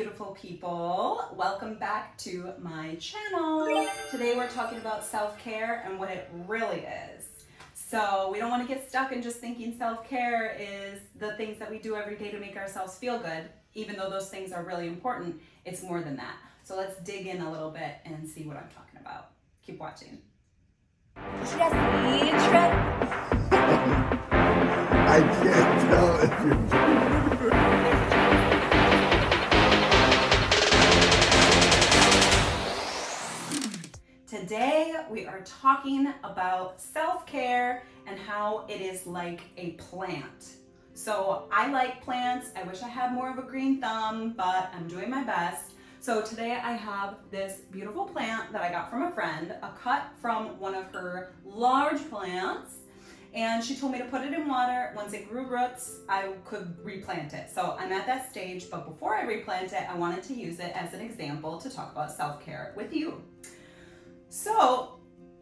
beautiful people. Welcome back to my channel. Today we're talking about self-care and what it really is. So we don't want to get stuck in just thinking self-care is the things that we do every day to make ourselves feel good. Even though those things are really important, it's more than that. So let's dig in a little bit and see what I'm talking about. Keep watching. Jessi Trif. I can't tell if you're Today we are talking about self-care and how it is like a plant. So I like plants. I wish I had more of a green thumb, but I'm doing my best. So today I have this beautiful plant that I got from a friend, a cut from one of her large plants. And she told me to put it in water. Once it grew roots, I could replant it. So I'm at that stage, but before I replant it, I wanted to use it as an example to talk about self-care with you. So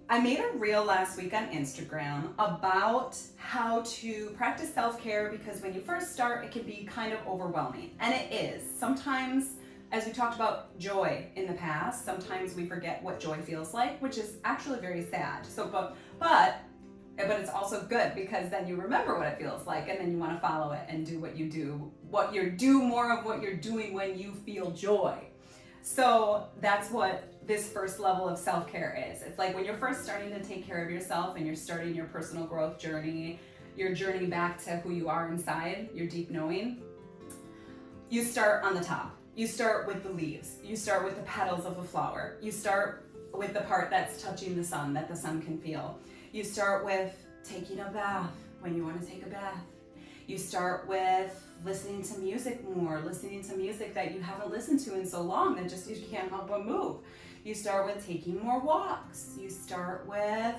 I made a reel last week on Instagram about how to practice self-care because when you first start, it can be kind of overwhelming. And it is. Sometimes, as we talked about joy in the past, sometimes we forget what joy feels like, which is actually very sad. So, but it's also good because then you remember what it feels like and then you want to follow it and do more of what you're doing when you feel joy. So that's what this first level of self-care is. It's like when you're first starting to take care of yourself and you're starting your personal growth journey, your journey back to who you are inside, your deep knowing, you start on the top. You start with the leaves. You start with the petals of a flower. You start with the part that's touching the sun, that the sun can feel. You start with taking a bath when you want to take a bath. You start with listening to music more, listening to music that you haven't listened to in so long that just you can't help but move. You start with taking more walks. You start with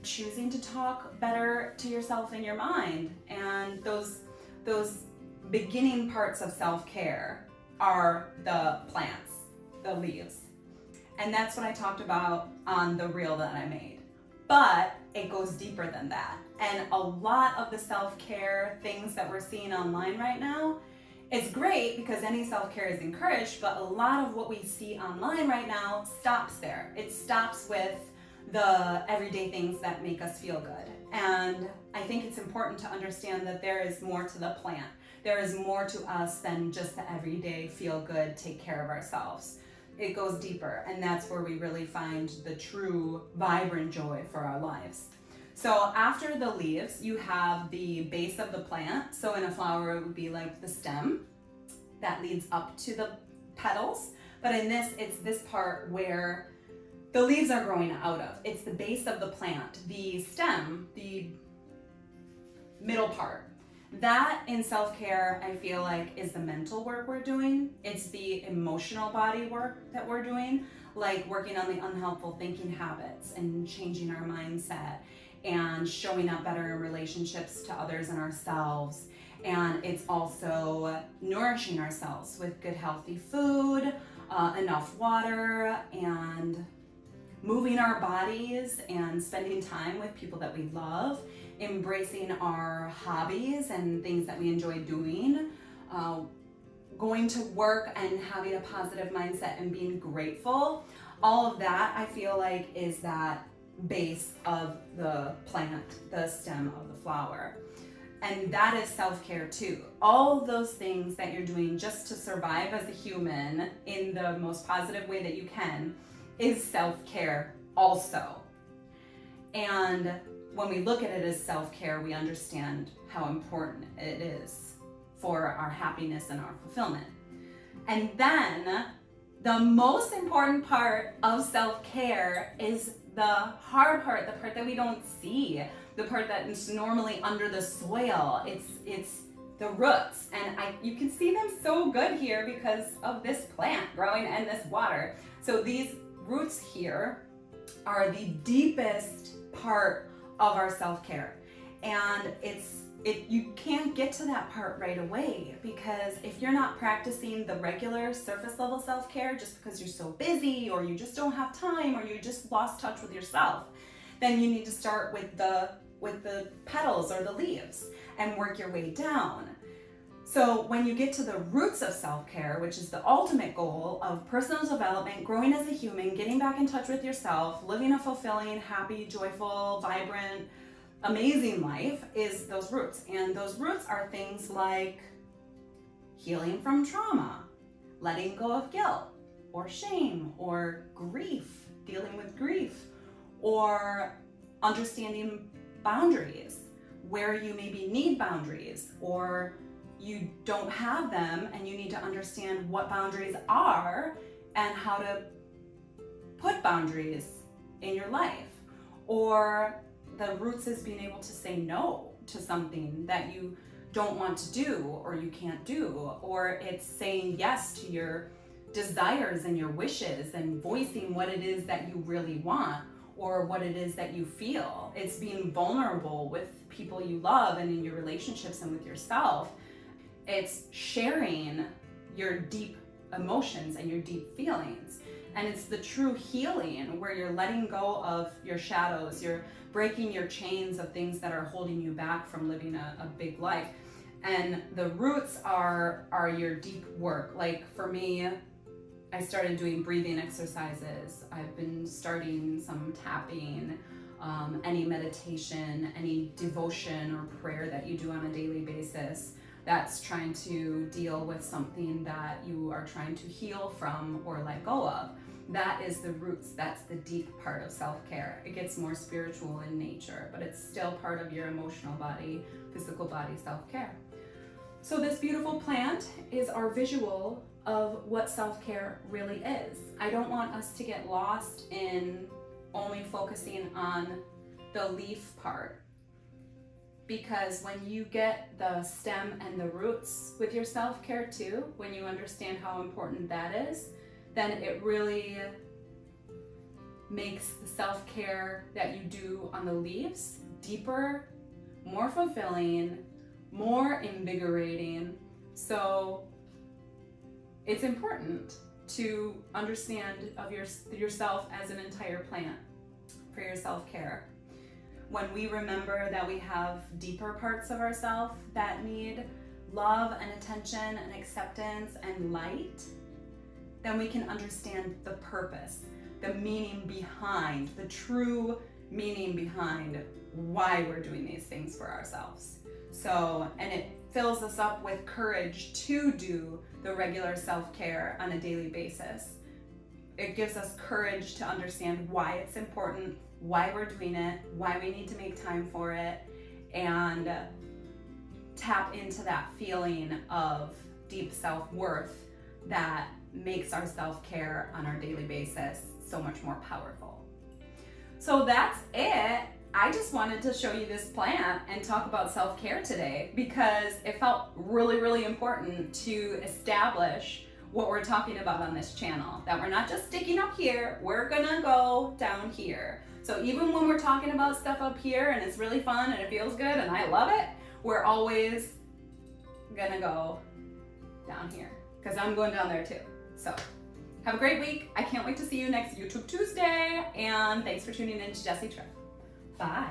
choosing to talk better to yourself in your mind. And those beginning parts of self-care are the plants, the leaves. And that's what I talked about on the reel that I made. But it goes deeper than that. And a lot of the self-care things that we're seeing online right now, it's great because any self-care is encouraged, but a lot of what we see online right now stops there. It stops with the everyday things that make us feel good. And I think it's important to understand that there is more to the plant. There is more to us than just the everyday feel good, take care of ourselves. It goes deeper, and that's where we really find the true vibrant joy for our lives. So after the leaves, you have the base of the plant. So in a flower, it would be like the stem that leads up to the petals. But in this, it's this part where the leaves are growing out of. It's the base of the plant, the stem, the middle part. That in self-care, I feel like is the mental work we're doing. It's the emotional body work that we're doing, like working on the unhelpful thinking habits and changing our mindset and showing up better in relationships to others and ourselves. And it's also nourishing ourselves with good, healthy food, enough water, and moving our bodies and spending time with people that we love, embracing our hobbies and things that we enjoy doing, going to work and having a positive mindset and being grateful. All of that, I feel like, is that base of the plant, the stem of the flower. And that is self-care too. All of those things that you're doing just to survive as a human in the most positive way that you can is self-care also. And when we look at it as self-care, we understand how important it is for our happiness and our fulfillment. And then the most important part of self-care is the hard part, the part that we don't see, the part that is normally under the soil. It's the roots. And you can see them so good here because of this plant growing in this water. So these roots here are the deepest part of our self-care. And you can't get to that part right away because if you're not practicing the regular surface level self-care just because you're so busy or you just don't have time or you just lost touch with yourself, then you need to start with the petals or the leaves and work your way down. So when you get to the roots of self-care, which is the ultimate goal of personal development, growing as a human, getting back in touch with yourself, living a fulfilling, happy, joyful, vibrant, amazing life, is those roots. And those roots are things like healing from trauma, letting go of guilt or shame or grief, dealing with grief, or understanding boundaries, where you maybe need boundaries or you don't have them and you need to understand what boundaries are and how to put boundaries in your life. Or the roots is being able to say no to something that you don't want to do or you can't do, or it's saying yes to your desires and your wishes and voicing what it is that you really want or what it is that you feel. It's being vulnerable with people you love and in your relationships and with yourself. It's sharing your deep emotions and your deep feelings. And it's the true healing where you're letting go of your shadows, you're breaking your chains of things that are holding you back from living a big life. And the roots are your deep work. Like for me, I started doing breathing exercises. I've been starting some tapping, any meditation, any devotion or prayer that you do on a daily basis that's trying to deal with something that you are trying to heal from or let go of. That is the roots. That's the deep part of self-care. It gets more spiritual in nature, but it's still part of your emotional body, physical body self-care. So this beautiful plant is our visual of what self-care really is. I don't want us to get lost in only focusing on the leaf part, because when you get the stem and the roots with your self-care too, when you understand how important that is, then it really makes the self-care that you do on the leaves deeper, more fulfilling, more invigorating. So it's important to understand of yourself as an entire plant for your self-care. When we remember that we have deeper parts of ourselves that need love and attention and acceptance and light, then we can understand the purpose, the meaning behind, the true meaning behind why we're doing these things for ourselves. So, and it fills us up with courage to do the regular self-care on a daily basis. It gives us courage to understand why it's important, why we're doing it, why we need to make time for it, and tap into that feeling of deep self-worth that makes our self-care on our daily basis so much more powerful. So that's it. I just wanted to show you this plant and talk about self-care today because it felt really, really important to establish what we're talking about on this channel, that we're not just sticking up here, we're gonna go down here. So even when we're talking about stuff up here and it's really fun and it feels good and I love it, we're always gonna go down here because I'm going down there too. So have a great week. I can't wait to see you next YouTube Tuesday, and thanks for tuning in to Jessi Trif. Bye.